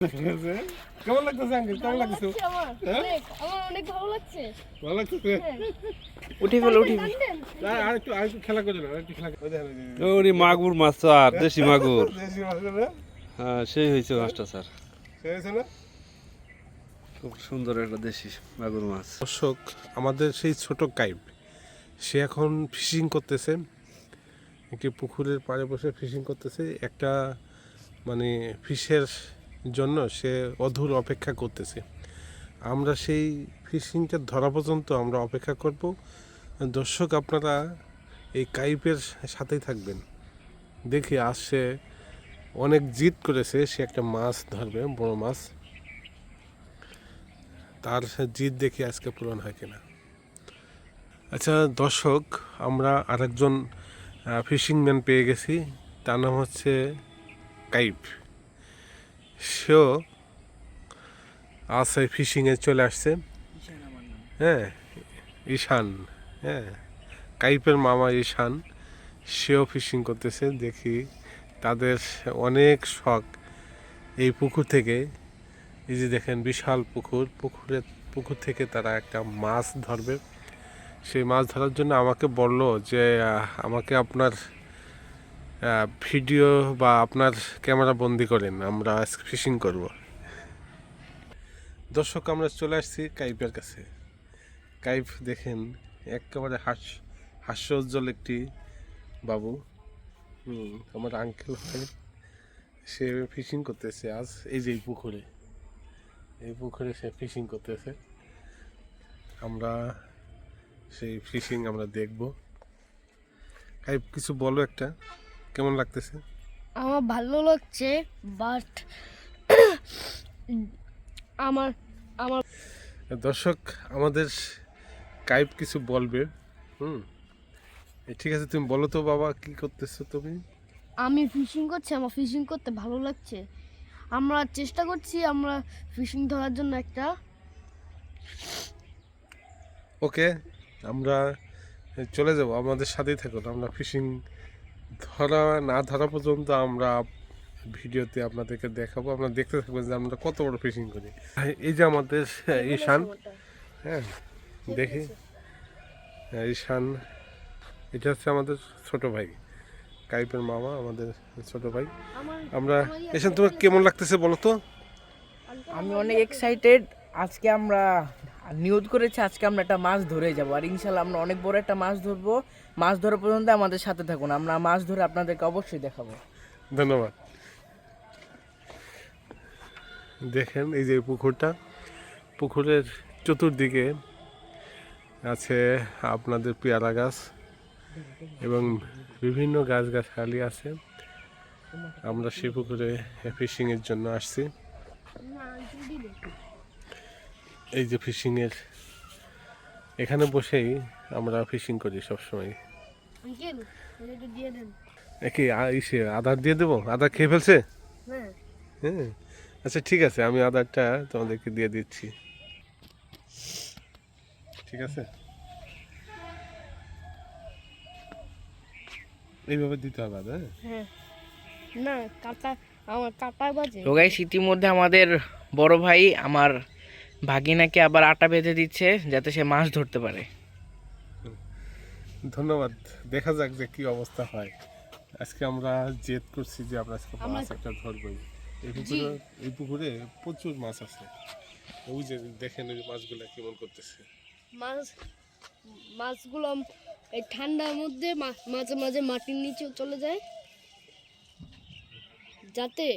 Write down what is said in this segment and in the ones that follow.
কেমন লাগতেছে আঙ্কেল? কেমন লাগতেছে? আমার অনেক ভালো লাগছে। ভালো লাগতেছে? উঠে ফেল। আর একটু খেলা করে না, একটু খেলা করে দেখেন। ওরে মাগুর মাছ স্যার, দেশি মাগুর। দেশি মাছ না? হ্যাঁ, সেই হয়েছে মাছটা স্যার। সেই হয়েছে না? খুব সুন্দর একটা দেশি মাগুর মাছ। দর্শক, আমাদের সেই ছোট কাইপ সে এখন ফিশিং করতেছে, একটি পুকুরের পাড়ে বসে ফিশিং করতেছে। একটা মানে ফিশের জন্য সে অধীর অপেক্ষা করতেছে। আমরা সেই ফিশিংটা ধরা পর্যন্ত আমরা অপেক্ষা করব। দর্শক, আপনারা এই কাইপের সাথেই থাকবেন। দেখি আজ সে অনেক জিদ করেছে, সে একটা মাছ ধরবে, বড় মাছ। তার জিদ দেখি আজকে পূরণ হয় কিনা। আচ্ছা দর্শক, আমরা আরেকজন ফিশিংম্যান পেয়ে গেছি, তার নাম হচ্ছে কাইপ। সেও আজ এই ফিশিংয়ে চলে আসছে। হ্যাঁ, ঈশান। হ্যাঁ, কাইপের মামা ঈশান, সেও ফিশিং করতেছে। দেখি তাদের অনেক শখ এই পুকুর থেকে। এই যে দেখেন বিশাল পুকুর থেকে তারা একটা মাছ ধরবে। সেই মাছ ধরার জন্য আমাকে বলল যে আমাকে আপনার ভিডিও বা আপনার ক্যামেরা বন্দি করেন, আমরা ফিশিং করব। দর্শক, আমরা চলে আসছি কাইপের কাছে। কাইপ দেখেন একেবারে হাস্যোজ্জ্বল একটি বাবু। আমার আঙ্কেল হয়। সে ফিশিং করতেছে আজ এই যে এই পুকুরে সে ফিশিং করতেছে। আমরা সেই ফিশিং আমরা দেখব। কাইপ, কিছু বলো একটা, কেমন লাগতেছে? আমার ভালো লাগছে, বাট আমার আমার দর্শক, আমাদের কাইপ কিছু বলবে। ঠিক আছে, তুমি বলো তো বাবা, কি করতেছো তুমি? আমি ফিশিং করছি, আমার ফিশিং করতে ভালো লাগছে। আমরা চেষ্টা করছি আমরা ফিশিং ধরার জন্য একটা। ওকে, আমরা চলে যাব, আমাদের সাথেই থাকুন। আমরা ফিশিং না ধরা পর্যন্ত আমরা ভিডিওতে আপনাদেরকে দেখাবো। আপনারা দেখতে থাকবেন যে আমরা কত বড় ফিশিং করি। এই যে আমাদের ঈশান। হ্যাঁ, দেখি। ঈশান, এটা হচ্ছে আমাদের ছোট ভাই, কাইপের মামা, আমাদের ছোট ভাই। আমরা ঈশান, তোমার কেমন লাগতেছে বলো তো? আমি অনেক এক্সাইটেড। আজকে আমরা নিয়ত করেছি আজকে আমরা একটা মাছ ধরে যাব, আর ইনশাল্লাহ আমরা অনেক বড় একটা মাছ ধরবো। মাছ ধরা পর্যন্ত আমাদের সাথে থাকুন, আমরা মাছ ধরে আপনাদেরকে অবশ্যই দেখাবো। ধন্যবাদ। দেখেন এই যে পুকুরের চতুর্দিকে আছে আপনাদের পেয়ারা গাছ এবং বিভিন্ন গাছগাছালি আছে। আমরা সেই পুকুরে ফিশিংয়ের জন্য আসছি। এই যে ফিশিংয়ের এখানে বসেই আমরা ফিশিং করি সবসময়। কি আদার দিয়ে দেবো? আদার খেয়ে ফেলছে? হ্যাঁ, আচ্ছা ঠিক আছে, আমি আদারটা তোমাদেরকে দিয়ে দিচ্ছি। ঠিক আছে, এইভাবে দিতে হবে আদা। হ্যাঁ, না কাটা, আমার কাটা বাজে। তো গাইস, ইতিমধ্যে আমাদের বড় ভাই আমার ভাগিনাকে আবার আটা বেঁধে দিচ্ছে যাতে সে মাছ ধরতে পারে। ধন্যবাদ। দেখা যাক যে কি অবস্থা হয়। আজকে আমরা জেদ করছি যে আমরা আজকে মাছ একটা ধরবই। এই পুকুরে প্রচুর মাছ আছে। ওই যে দেখেন ওই মাছগুলো কেমন করতেছে। মাছগুলো এই ঠান্ডার মধ্যে মাঝে মাঝে মাটির নিচে চলে যায়, যাতে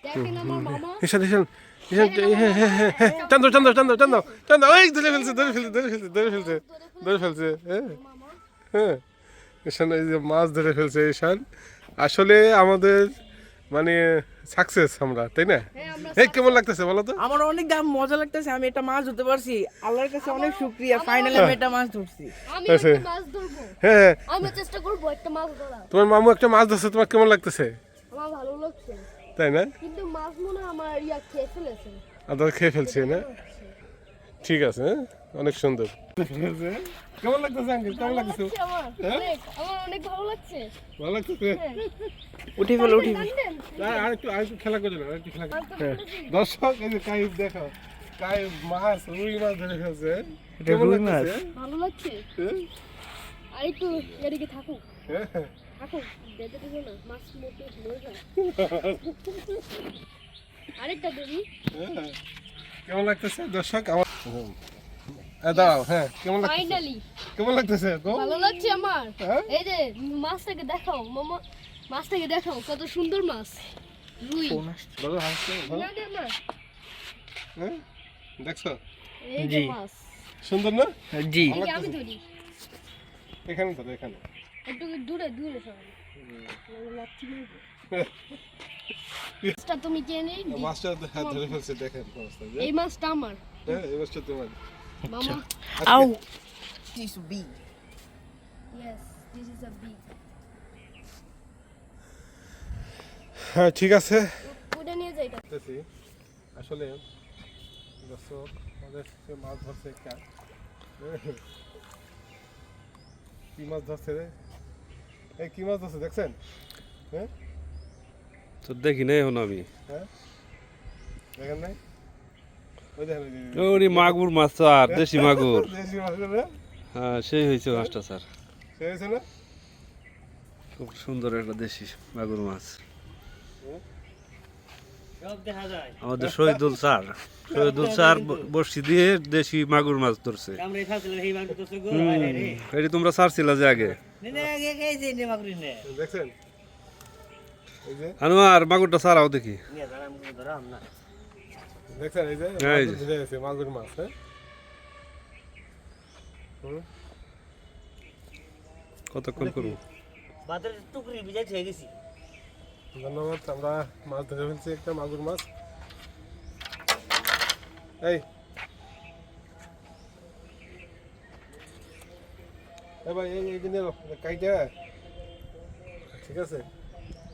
দেখেন আমার মামা। ঈশান চান্দো এই ধরে ফেলছে হ্যাঁ ঈশান, এই যে মাছ ধরে ফেলছে ঈশান। আসলে আমাদের মানে সাকসেস আমরা, তাই না? এই কেমন লাগতেছে বলো তো? আমার অনেক মজা লাগতেছে, আমি একটা মাছ ধরতে পারছি, আল্লাহর কাছে অনেক শুকরিয়া। ফাইনালি আমি একটা মাছ ধরছি। আমি একটা মাছ ধরবো। হ্যাঁ, আমি চেষ্টা করব একটা মাছ ধরা। তোমার মামু একটা মাছ ধরছে, তোমার কেমন লাগতেছে? আমার ভালো লাগছে, তাই না? কিন্তু মাছ মনে আমার খেয়ে ফেলেছে। আদার খেয়ে ফেলছে না? ঠিক আছে। অনেক সুন্দর। কেমন লাগতেছে আঙ্কেল? কেমন লাগতেছে? আমার অনেক ভালো লাগছে। ভালো লাগতেছে? উঠে ফেলো উঠে ফেলো। আরেকটু খেলা করে না, আরেকটু খেলা করে। দর্শক এই যে কাইফ দেখো, কাইফ মাছ, রুই মাছ ধরে ফেলছে। এটা কেমন রুই মাছ? লাগতেছে? ভালো লাগছে। হ্যাঁ? আর একটু এদিকে থাকুক হ্যাঁ। থাকুক, বেঁধে দেবো না, মাছ মোটে মরে যায়। আরেকটা দেবি। হ্যাঁ। কেমন লাগতেছে দর্শক? আমার দাঁড়াও, হ্যাঁ কেমন লাগতেছে? ফাইনালি কেমন লাগতেছে গো? ভালো লাগছে আমার। হ্যাঁ? এই যে মাছটাকে দেখাও মামা, মাছটাকে দেখাও কত সুন্দর মাছ, রুই। ভালো হাসছে, ভালো? না, না, না। হ্যাঁ? দেখছো? এই যে জি। মাছ, সুন্দর না? জি এদিকে আমি ধরি, এখানে ধরো, এখানে। একটু দূরে দূরে সবাই লাচ্ছি মারবো। মাছটা তুমি কে নিয়ে মাছটা হ্যাঁ ধরে ফেলছে, দেখেন মাছটা। এই মাছটা আমার হ্যাঁ, এই মাছটা তোমার। মামা। আউ this be Yes, this is a big. হ্যাঁ ঠিক আছে। ওটা নিয়ে যাই এটা। দেখতেছি আসলে দর্শক আমাদের সে মাছ ধরছে একটা। কি মাছ ধরছে রে? এই কি মাছ ধরছে দেখছেন? হ্যাঁ তো দেখি নাই এখন আমি। হ্যাঁ দেখেন নাই? ওই দেখেন, ওই যে- ওরে মাগুর মাছ স্যার, দেশি মাগুর। দেশি মাছ না? হ্যাঁ সেই হয়েছে মাছটা স্যার। সে হয়েছে না? খুব সুন্দর একটা দেশি মাগুর মাছ। আমাদের শহীদুল স্যার বর্ষি দিয়ে দেশি মাগুর মাছ ধরছে। এটি তোমরা ছাড়ছিলা যে আগে। দেখছেন? এই যে আনোয়ার মাগুরটা ছাড়াও দেখি। দেখছেন এই যে এই যে। মাছ ধরে গেছে, মাগুর মাছ। হ্যাঁ হুম। কতক্ষণ করবো? ধন্যবাদ, আমরা মাছ ধরে ফেলছি একটা মাগুর মাছ। এই ভাই এই যে নিলো কাইটা, ঠিক আছে?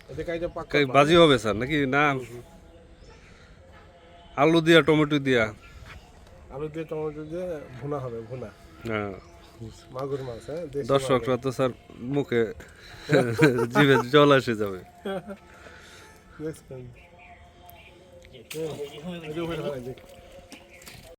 এই যে কাইটা পাক কাই বাজি হবে স্যার নাকি না? আলু দিয়া টমেটো দিয়া। আলু দিয়ে টমেটো দিয়ে ভুনা হবে, ভুনা হ্যাঁ। মাগুর মাছ। হ্যাঁ দেশি দর্শকরা তো স্যার মুখে জিভে জল এসে যাবে। মাগুর। দেখছেন? এই যে ওখানে হয় যে